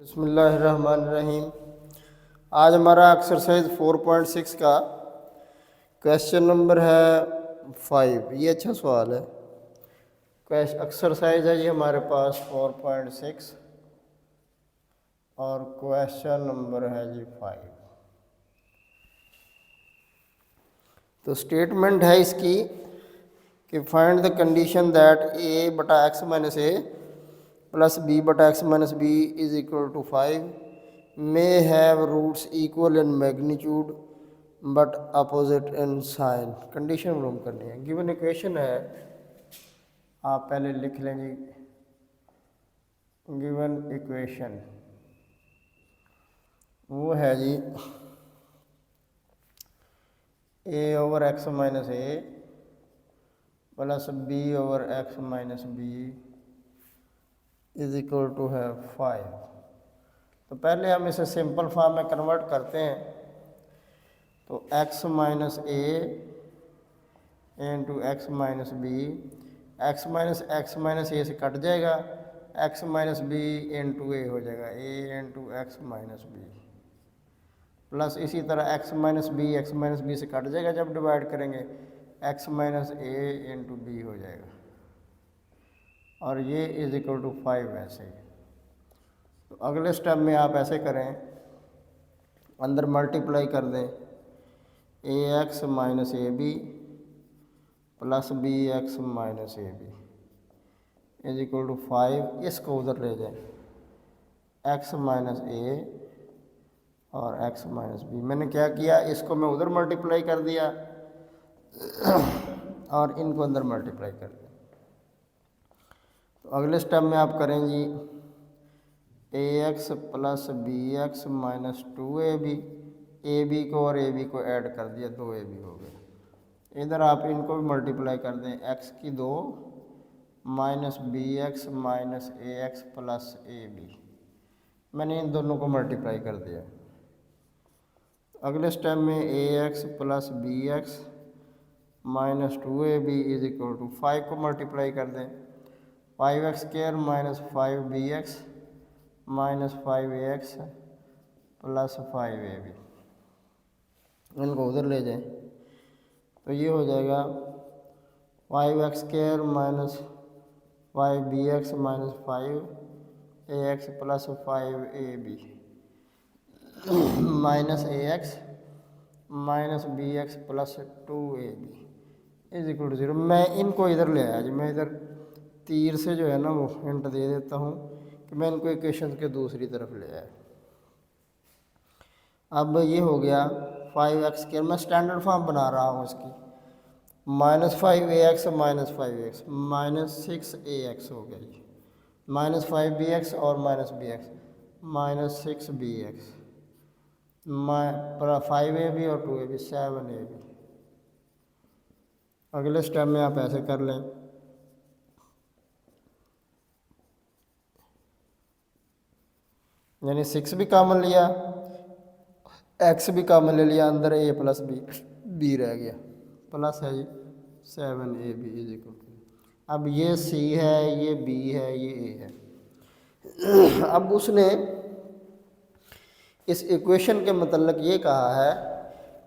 बिस्मिल्लाहिर्रहमानिर्रहीम। आज हमारा एक्सरसाइज 4.6 का क्वेश्चन नंबर है 5। ये अच्छा सवाल है। एक्सरसाइज है ये हमारे पास 4.6 और क्वेश्चन नंबर है जी 5। तो स्टेटमेंट है इसकी कि find the condition that a बटा x minus a plus b बटा x minus b is equal to 5 may have roots equal in magnitude but opposite in sign। Condition मालूम करनी है। गिवन इक्वेशन है, आप पहले लिख लें जी। गिवन इक्वेशन वो है जी a over x minus a plus b over x minus b is equal to है 5। तो पहले हम इसे सिंपल फॉर्म में कन्वर्ट करते हैं। तो x minus a into x minus b, x minus a से कट जाएगा, x minus b into a हो जाएगा a into x minus b, plus इसी तरह एक्स माइनस बी से कट जाएगा जब डिवाइड करेंगे, x minus a into b हो जाएगा और ये इज इक्वल टू 5 ऐसे ही। तो अगले स्टेप में आप ऐसे करें, अंदर मल्टीप्लाई कर दें a x minus a b plus b x minus a b is equal to 5। इसको उधर ले जाएं, एक्स माइनस ए और एक्स माइनस बी। मैंने क्या किया, इसको मैं उधर मल्टीप्लाई कर दिया और इनको अंदर मल्टीप्लाई कर दिया। तो अगले स्टेप में आप करेंगी a x plus b x minus 2ab, a b को और ए बी को ऐड कर दिया, 2ab हो गया। इधर आप इनको भी मल्टीप्लाई कर दें, एक्स की 2 minus b x minus a x plus a b. मैंने इन दोनों को मल्टीप्लाई कर दिया। अगले स्टेप में a x plus b x minus 2ab is equal to 5 को मल्टीप्लाई कर दें, 5x square minus 5bx minus 5ax plus 5ab। इनको उधर ले जाएं तो ये हो जाएगा 5x square minus 5bx minus 5ax plus 5ab minus ax minus bx plus 2ab is equal to 0। मैं इनको इधर ले आया जी। मैं इधर तीर से जो है ना वो हिंट दे देता हूँ कि मैं इनको इक्वेशन के दूसरी तरफ ले आया। अब ये हो गया 5x स्क्वायर, मैं स्टैंडर्ड फॉर्म बना रहा हूँ इसकी, minus 5ax minus 5x minus 6ax हो गया जी, माइनस 5bx और minus bx minus 6bx 5ab और 2ab 7ab। अगले स्टेप में आप ऐसे कर लें, यानी 6 भी कॉमन लिया, x भी कॉमन ले लिया, अंदर a प्लस बी रह गया, प्लस है जी 7ab इज इक्वल टू। अब ये c है, ये b है, ये a है। अब उसने इस इक्वेशन के मतलब ये कहा है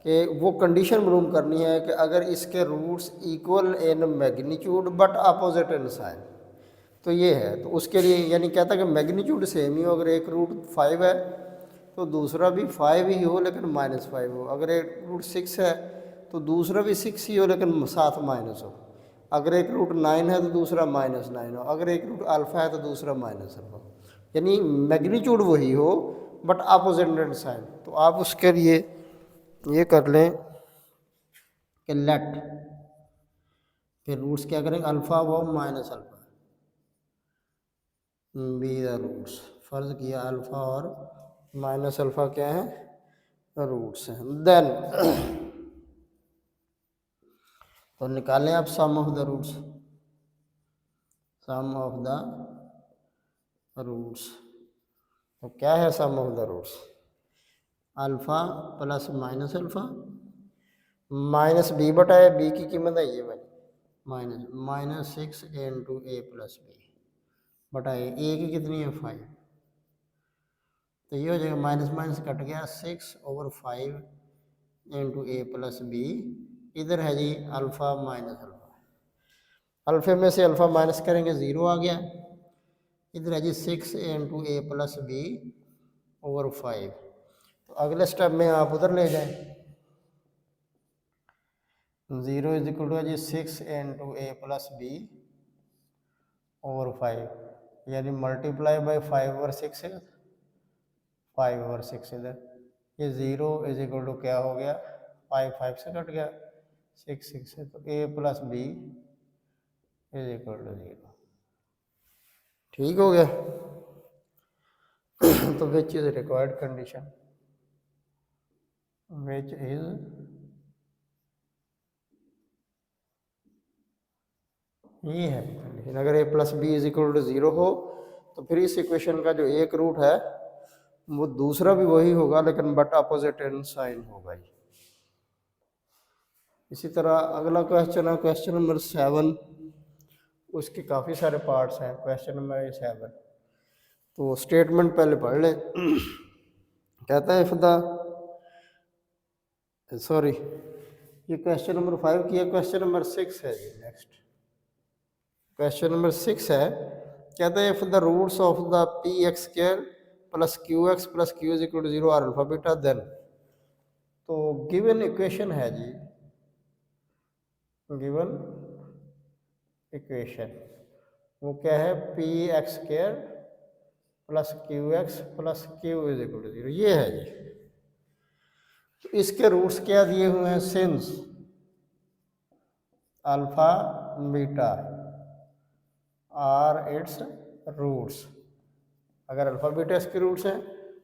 कि वो कंडीशन मालूम करनी है कि अगर इसके roots equal in magnitude but opposite in sign. तो ये है, तो उसके लिए यानी कहता है कि मैग्नीट्यूड सेम ही हो, अगर एक रूट 5 है तो दूसरा भी 5 ही हो लेकिन -5 हो, अगर एक रूट 6 है तो दूसरा भी 6 ही हो लेकिन साथ माइनस हो, अगर एक रूट 9 है तो दूसरा -9 हो, अगर एक रूट अल्फ़ा है तो दूसरा -अल्फ़ा हो, यानी मैग्नीट्यूड वही हो बट अपोजिट इन साइन। तो आप उसके लिए ये कर लें कि लेट, फिर रूट्स क्या करेंगे, अल्फ़ा व minus alpha be the roots. फर्ज किया अल्फ़ा और माइनस अल्फ़ा क्या है, रूट्स हैं। देन तो निकालें आप sum of the roots, sum of the roots. तो क्या है sum of the roots, alpha plus minus alpha minus b बटा ए, बी की कीमत है ये भाई minus 6 into a plus b बटा ए की कितनी है 5 तो ये हो जाएगा माइनस माइनस कट गया 6/5 इंटू ए प्लस बी। इधर है जी अल्फ़ा माइनस अल्फ़ा, अल्फ़े में से अल्फ़ा माइनस करेंगे 0 आ गया। इधर है जी 6 into a plus b over 5। तो अगले स्टेप में आप उधर ले जाएं, 0 इज इक्वल टू जी 6 into a plus b over 5, यानी मल्टीप्लाई बाई 5 ओवर 6 है, 5 ओवर 6 इधर। ये 0 इज इक्वल टू क्या हो गया, 5 5 से कट गया, 6 6 से, तो a plus b is equal to 0। ठीक हो गया। तो which is required condition, which is ये है कंडीशन। अगर a plus b is equal to 0 हो तो फिर इस इक्वेशन का जो एक रूट है वो दूसरा भी वही होगा, लेकिन बट अपोजिट इन साइन होगा। इसी तरह अगला क्वेश्चन है क्वेश्चन नंबर 7। उसके काफ़ी सारे पार्ट्स हैं क्वेश्चन नंबर 7। तो स्टेटमेंट पहले पढ़ लें। कहता है इफ द, सॉरी ये क्वेश्चन नंबर 5 किया, क्वेश्चन नंबर 6 है ये नेक्स्ट। क्वेश्चन नंबर 6 है, कहता है if the roots of the p x square plus q x plus q is equal to 0 are alpha beta then. तो गिवन इक्वेशन है जी, गिवन इक्वेशन वो क्या है, p x square plus q x plus q is equal to 0, ये है जी। तो इसके रूट्स क्या दिए हुए हैं, since alpha beta are its roots. अगर अल्फा बीटा इसके रूट्स हैं,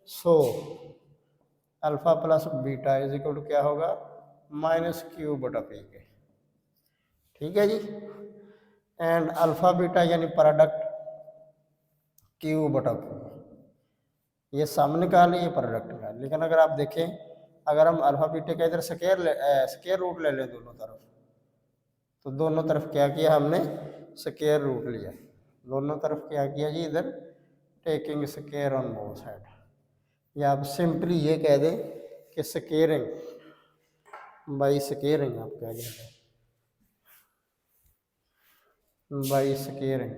so alpha plus beta is equal to क्या होगा, माइनस क्यू बटा पी के। ठीक है जी। एंड अल्फा बीटा यानी प्रोडक्ट क्यू बटा क्यू, ये सम निकाल, ये प्रोडक्ट निकाल। लेकिन अगर आप देखें, अगर हम अल्फा बीटा का इधर स्केयर रूट ले लें दोनों तरफ, तो दोनों तरफ क्या किया हमने, स्केयर रूट लिया। दोनों तरफ क्या किया जी, इधर taking square on both side. या आप सिंपली ये कह दें कि स्केयरिंग बाई स्केयरिंग, आप क्या कहते हैं, बाई स्केयरिंग,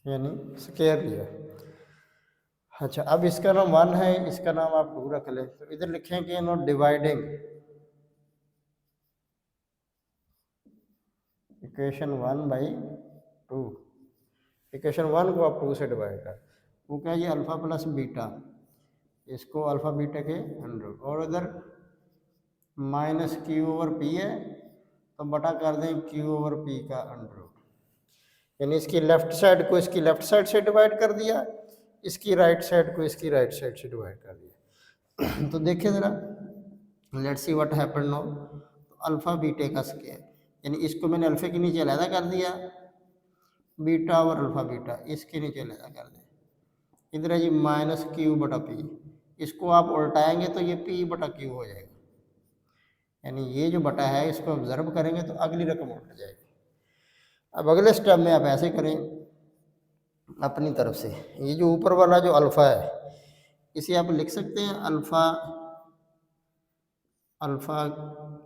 यानी स्केयर लिया। अच्छा, अब इसका नाम 1 है, इसका नाम आप 2 रख लें। तो इधर लिखेंगे now dividing equation 1 by 2। Equation 1 को आप 2 से डिवाइड कर, वो क्या ये अल्फा प्लस बीटा, इसको अल्फा बीटा के अंडर, और इधर माइनस क्यू ओवर पी है तो बटा कर दें क्यू ओवर पी का अंडर। यानी इसकी लेफ्ट साइड को इसकी लेफ्ट साइड से डिवाइड कर दिया, इसकी राइट साइड को इसकी राइट साइड से डिवाइड कर दिया। तो देखिए ज़रा, let's see what happened now. तो अल्फा बीटे का स्क्वायर, यानी इसको मैंने अल्फे के नीचे अलहदा कर दिया, बीटा और अल्फा बीटा इसके नीचे अलहदा कर दें। इधर है जी माइनस क्यू बटा पी, इसको आप उल्टाएंगे तो ये पी बटा क्यू हो जाएगा। यानी ये जो बटा है इसको ऑब्जर्व करेंगे तो अगली रकम उल्ट जाएगी। अब अगले स्टेप में आप ऐसे करें अपनी तरफ से, ये जो ऊपर वाला जो अल्फ़ा है इसे आप लिख सकते हैं अल्फ़ा, अल्फ़ा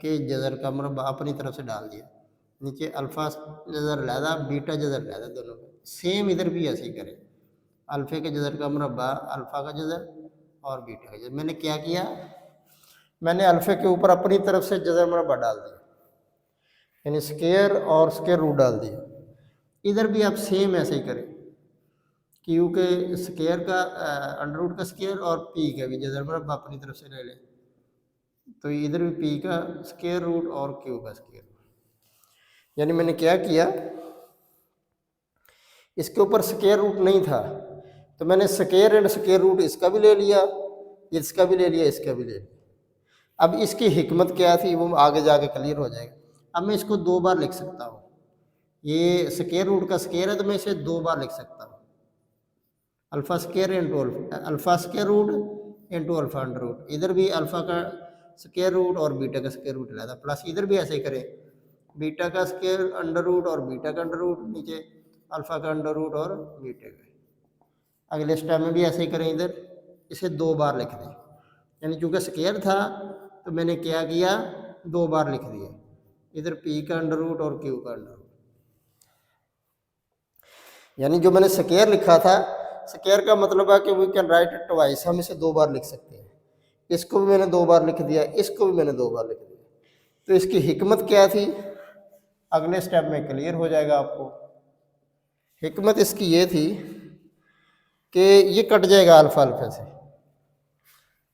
के जज़र का मुरब्बा अपनी तरफ से डाल दिया, नीचे अल्फ़ा जज़र लहदा बीटा जज़र लहदा दोनों में। सेम इधर भी ऐसे ही करें, अल्फ़े के जज़र का मुरब्बा अल्फ़ा का जज़र और बीटा का जज़र। मैंने क्या किया, मैंने अल्फ़े के ऊपर अपनी तरफ से जज़र मुरब्बा डाल दिया, यानी स्केयर और स्केयर रूट डाल दिया। इधर भी आप सेम ऐसे ही करें, क्यू के स्केयर का अंडर रूट का स्केयर और पी का भी जज़र मुरब्बा अपनी तरफ से ले लें। तो इधर भी पी का स्केयर रूट और क्यू का स्केयर रूट। यानी मैंने क्या किया, इसके ऊपर स्केयर रूट नहीं था तो मैंने स्केयर एंड स्केयर रूट इसका भी ले लिया, इसका भी ले लिया, इसका भी ले लिया। अब इसकी हिकमत क्या थी वो आगे जाके क्लियर हो जाएगा। अब मैं इसको 2 बार लिख सकता हूँ, ये स्केयर रूट का स्केयर है तो मैं इसे 2 बार लिख सकता हूँ, alpha square into alpha square root into alpha under root. इधर भी अल्फ़ा का स्केयर रूट और बीटा का स्केयर रूट लाता, प्लस इधर भी ऐसे ही करें, बीटा का स्केयर अंडर रूट और बीटा का अंडर रूट नीचे, अल्फ़ा का अंडर रूट और बीटा का। अगले स्टेप में भी ऐसे ही करें, इधर इसे 2 बार लिख दें, यानी चूँकि स्क्वायर था तो मैंने क्या किया 2 बार लिख दिया, इधर p का अंडर रूट और q का अंडर रूट। यानी जो मैंने स्क्वायर लिखा था, स्क्वायर का मतलब है कि वी कैन राइट ट्वाइस, हम इसे 2 बार लिख सकते हैं। इसको भी मैंने 2 बार लिख दिया, इसको भी मैंने 2 बार लिख दिया। तो इसकी हिकमत क्या थी, अगले स्टेप में क्लियर हो जाएगा आपको। हिकमत इसकी ये थी कि ये कट जाएगा अल्फ़ा अल्फ़ा से,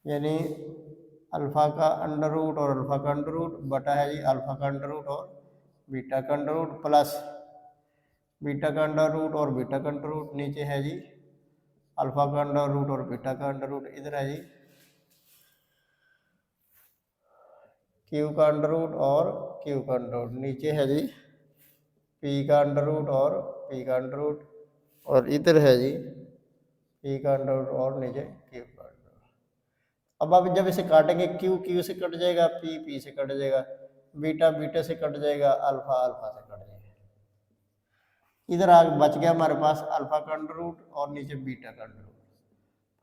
यानी अल्फ़ा का अंडर रूट और अल्फ़ा का अंडर रूट बटा है जी अल्फ़ा का अंडर रूट और बीटा का अंडर रूट प्लस बीटा का अंडर रूट और बीटा का अंडर रूट, नीचे है जी अल्फ़ा का अंडर रूट और बीटा का अंडर रूट, इधर है जी क्यू का अंडर रूट और क्यू का अंडर रूट, नीचे है जी पी का अंडर रूट और पी का अंडर रूट, और इधर है जी पी का अंडर रूट और नीचे क्यू का अंडर रूट। अब आप जब इसे काटेंगे क्यू क्यू से कट जाएगा, पी पी से कट जाएगा, बीटा बीटा से कट जाएगा, अल्फ़ा अल्फ़ा से कट जाएगा। इधर आगे बच गया हमारे पास अल्फ़ा का अंडर रूट और नीचे बीटा का अंडर रूट,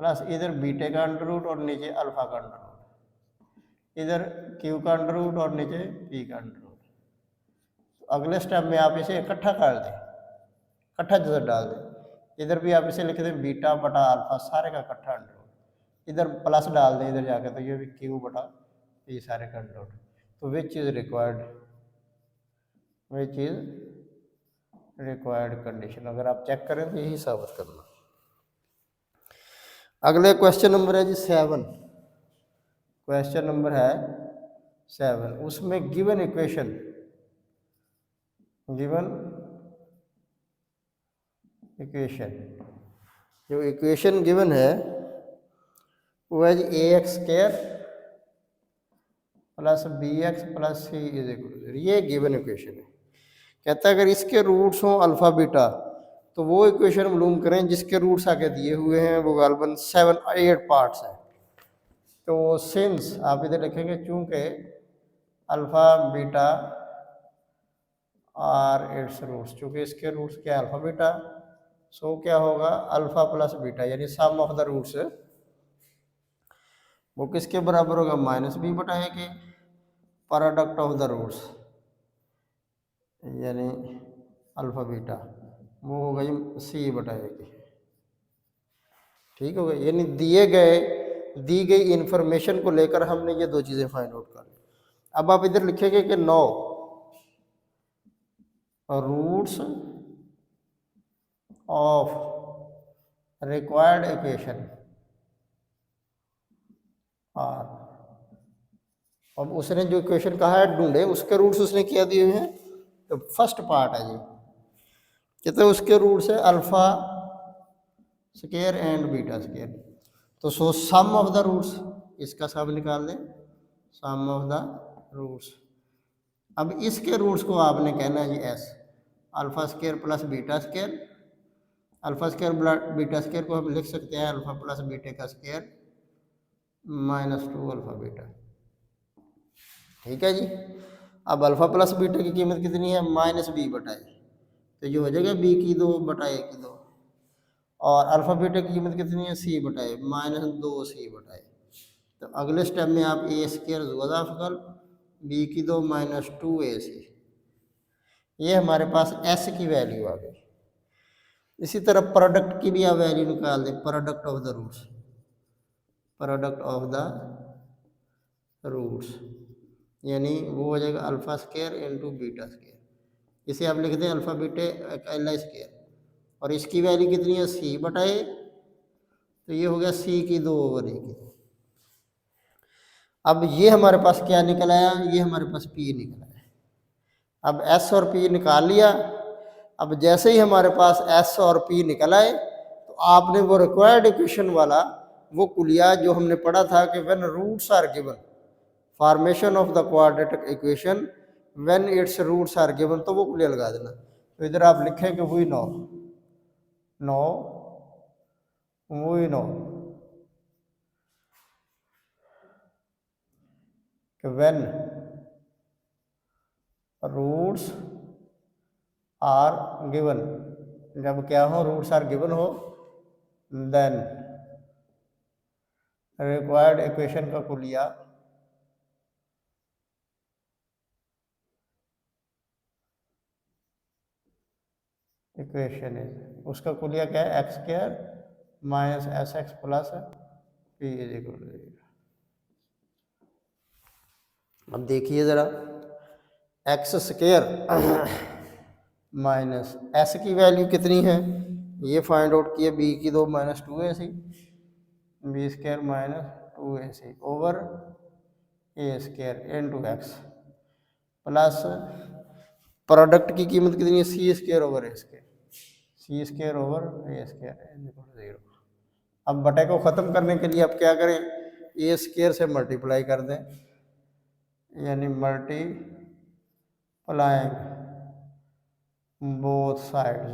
प्लस इधर बीटे का अंडर रूट और नीचे अल्फ़ा का अंडर रूट, इधर क्यू का अंडर रूट और नीचे पी का अंडर रूट। तो अगले स्टेप में आप इसे इकट्ठा कर दें, इकट्ठा जैसे डाल दें, इधर भी आप इसे लिख दें बीटा बटा अल्फ़ा सारे का इकट्ठा अंडर रूट, इधर प्लस डाल दें इधर जाकर, तो ये भी क्यू बटा पी सारे का अंडर रूट। तो which is required, which is required condition, अगर आप चेक करें तो यही साबित करना। अगले क्वेश्चन नंबर है जी 7, क्वेश्चन नंबर है 7, उसमें गिवन इक्वेशन, गिवन इक्वेशन, जो इक्वेशन गिवन है वो है जी a x square plus b x plus c is equal, ये गिवन इक्वेशन है। कहता है अगर इसके रूट्स हों अल्फ़ा बीटा तो वो इक्वेशन मालूम करें जिसके रूट्स आगे दिए हुए हैं, वो गालबन 7-8 पार्ट्स हैं। तो सिंस आप इधर लिखेंगे चूंकि alpha beta are its roots, चूंकि इसके रूट्स क्या है अल्फ़ा बीटा, सो क्या होगा अल्फ़ा प्लस बीटा यानी सम ऑफ द रूट्स वो किसके बराबर होगा माइनस बी बटा ए के, प्रोडक्ट ऑफ द रूट्स यानी अल्फ़ा बीटा वो हो गई सी बटा ए के। ठीक हो गया, यानी दी गई इंफॉर्मेशन को लेकर हमने ये 2 चीज़ें फाइंड आउट कर ली। अब आप इधर लिखेंगे कि 9 roots of required equation are, अब उसने जो इक्वेशन कहा है ढूंढे उसके रूट्स उसने क्या दिए हुए हैं, तो फर्स्ट पार्ट है जी कहते हैं उसके रूट्स है alpha square and beta square, तो सो सम ऑफ द रूट्स इसका सब निकाल दें, सम ऑफ द रूट्स। अब इसके रूट्स को आपने कहना है G S, alpha square plus beta square, alpha square beta square को हम लिख सकते हैं अल्फ़ा प्लस बीटे का स्क्वायर माइनस 2 अल्फ़ा बीटा। ठीक है जी, अब अल्फ़ा प्लस बीटा की कीमत कितनी है माइनस बी बटा ए, तो ये हो जाएगा बी की 2 बटा ए की 2, और अल्फ़ा बीटा की कीमत कितनी है सी बटा ए माइनस 2 सी बटा ए। तो अगले स्टेप में आप ए स्क्वायर ज़ुआफल बी की 2 माइनस 2 ए सी, ये हमारे पास एस की वैल्यू आ गई। इसी तरह प्रोडक्ट की भी आप वैल्यू निकाल दें, product of the roots, product of the roots यानी वो हो जाएगा alpha square into beta square, इसे आप लिख दें अल्फ़ा बीटे एल स्क्वायर, और इसकी वैल्यू कितनी है सी बटा ए, तो ये हो गया सी की 2 ओवर ए की। अब ये हमारे पास क्या निकल आया, ये हमारे पास पी निकल आया। अब एस और पी निकाल लिया, अब जैसे ही हमारे पास एस और पी निकल आए तो आपने वो रिक्वायर्ड इक्वेशन वाला वो कुलिया जो हमने पढ़ा था कि when roots are given, formation of the quadratic equation when its roots are given, तो वो कुलिया लगा देना। तो इधर आप लिखेंगे वी नो कि व्हेन रूट्स आर गिवन जब क्या हो, रूट्स आर गिवन हो, देन रिक्वायर्ड इक्वेशन का कुलिया इक्वेशन इज, उसका कुलिया क्या है, x square minus s x plus p is equal to 0। अब देखिए ज़रा, एक्स स्क्वायर माइनस एस की वैल्यू कितनी है ये फाइंड आउट किए, बी की 2 minus 2ac, b square minus 2ac over a square into x plus product की कीमत कितनी है, c square over a square, c square over a square 0। अब बटे को ख़त्म करने के लिए अब क्या करें, ए स्क्वायर से मल्टीप्लाई कर दें, यानी multiplying both sides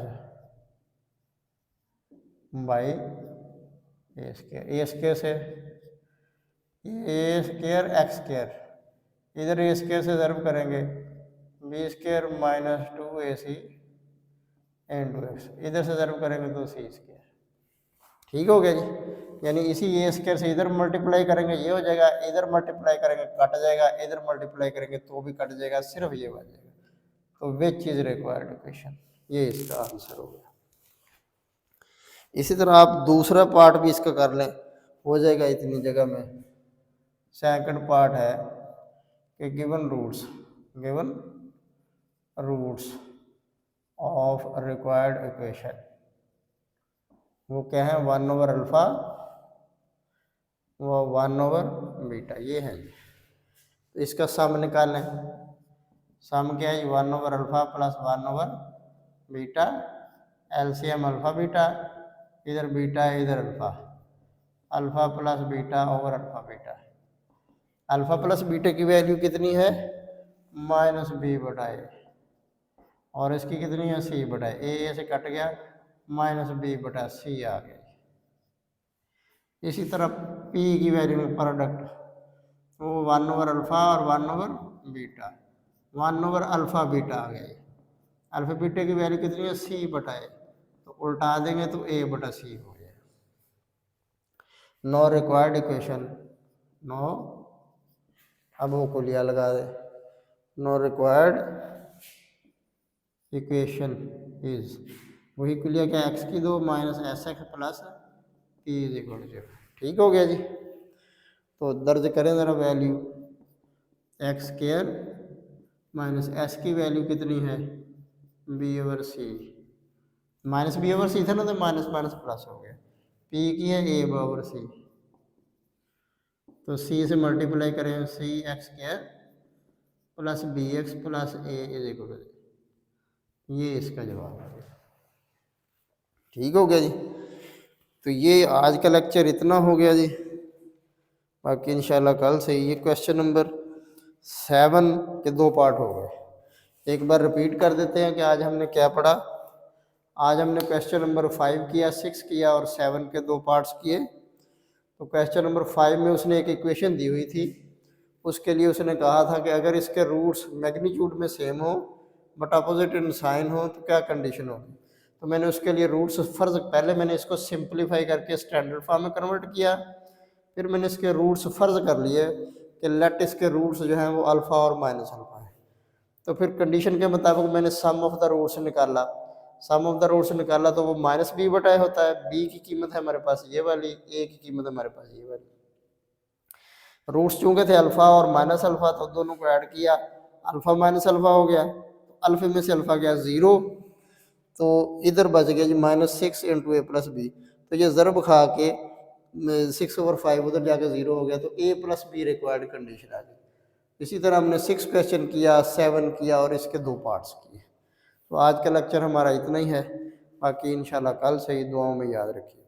by A square से ए स्क्वायर एक्स स्क्वायर, इधर ए स्क्वायर से ज़र्ब करेंगे, b square minus 2ac into x, इधर से ज़र्ब करेंगे तो सी स्क्वायर। ठीक हो गया जी, यानी इसी ए स्क्वायर से इधर मल्टीप्लाई करेंगे ये हो जाएगा, इधर मल्टीप्लाई करेंगे कट जाएगा, इधर मल्टीप्लाई करेंगे तो भी कट जाएगा, सिर्फ ये बच जाएगा। तो विच इज रिक्वायर्ड इक्वेशन, ये इसका आंसर हो गया। इसी तरह आप दूसरा पार्ट भी इसका कर लें, हो जाएगा इतनी जगह में। सेकंड पार्ट है कि given roots of required equation, वो क्या है, 1 ओवर अल्फ़ा वो 1 ओवर बीटा, ये है। तो इसका सम निकालें, सम क्या है, 1 over alpha plus 1 over beta, LCM alpha beta, इधर बीटा है इधर alpha, alpha plus beta over alpha beta. Alpha plus beta की वैल्यू कितनी है, माइनस बी बटा ए, और इसकी कितनी है, सी बटा ए से कट गया, माइनस बी बटा सी आ गया। इसी तरह पी की वैल्यू में प्रोडक्ट, वो 1 ओवर अल्फ़ा और 1 over beta, 1 over alpha beta आ गया। अल्फ़ा बीटा की वैल्यू कितनी है, सी बटा ए, तो उल्टा देंगे तो ए बटा सी हो जाए। नो रिक्वायर्ड इक्वेशन, नो, अब वो कुलिया लगा दे, नो रिक्वायर्ड इक्वेशन इज, वही कुलिया क्या, एक्स की 2 minus s x plus p is equal to 0। ठीक हो गया जी। तो दर्ज करें ज़रा value, x square minus s की वैल्यू कितनी है, b over c, minus b over c था ना, तो माइनस माइनस प्लस हो गया, पी की है ए ओवर सी, तो सी से मल्टीप्लाई करें, c x square plus b x plus a is equal to, ये इसका जवाब है। ठीक हो गया जी। तो ये आज का लेक्चर इतना हो गया जी, बाकी इंशाल्लाह कल से ये क्वेश्चन नंबर 7 के 2 पार्ट हो गए। एक बार रिपीट कर देते हैं कि आज हमने क्या पढ़ा। आज हमने क्वेश्चन नंबर 5 किया, 6 किया और 7 के 2 पार्ट्स किए। तो क्वेश्चन नंबर 5 में उसने एक इक्वेशन दी हुई थी, उसके लिए उसने कहा था कि अगर इसके रूट्स मैग्नीट्यूड में सेम हो बट अपोजिट इन साइन हो तो क्या कंडीशन होगी। तो मैंने उसके लिए रूट्स फर्ज, पहले मैंने इसको सिंप्लीफाई करके स्टैंडर्ड फॉर्म में कन्वर्ट किया, फिर मैंने इसके रूट्स फर्ज कर लिए कि लेट इसके रूट्स जो हैं वो अल्फ़ा और माइनस अल्फ़ा है। तो फिर कंडीशन के मुताबिक मैंने सम ऑफ द रूट्स निकाला, सम ऑफ द रूट्स निकाला तो वो माइनस बी बटाए होता है, बी की कीमत है हमारे पास ये वाली, ए की कीमत है हमारे पास ये वाली। रूट्स चूंकि थे अल्फ़ा और माइनस अल्फ़ा, तो दोनों को ऐड किया, अल्फ़ा माइनस अल्फ़ा हो गया, तो अल्फ़े में से अल्फ़ा गया 0, तो इधर बच गया जी -6 इंटू ए प्लस बी। तो ये ज़रब खा के 6 ओवर 5 उधर जाके 0 हो गया, तो a plus be required condition आ गई। इसी तरह हमने 6 क्वेश्चन किया, 7 किया और इसके 2 पार्ट्स किए। तो आज का लेक्चर हमारा इतना ही है, बाकी इंशाल्लाह कल से ही दुआओं में याद रखिए।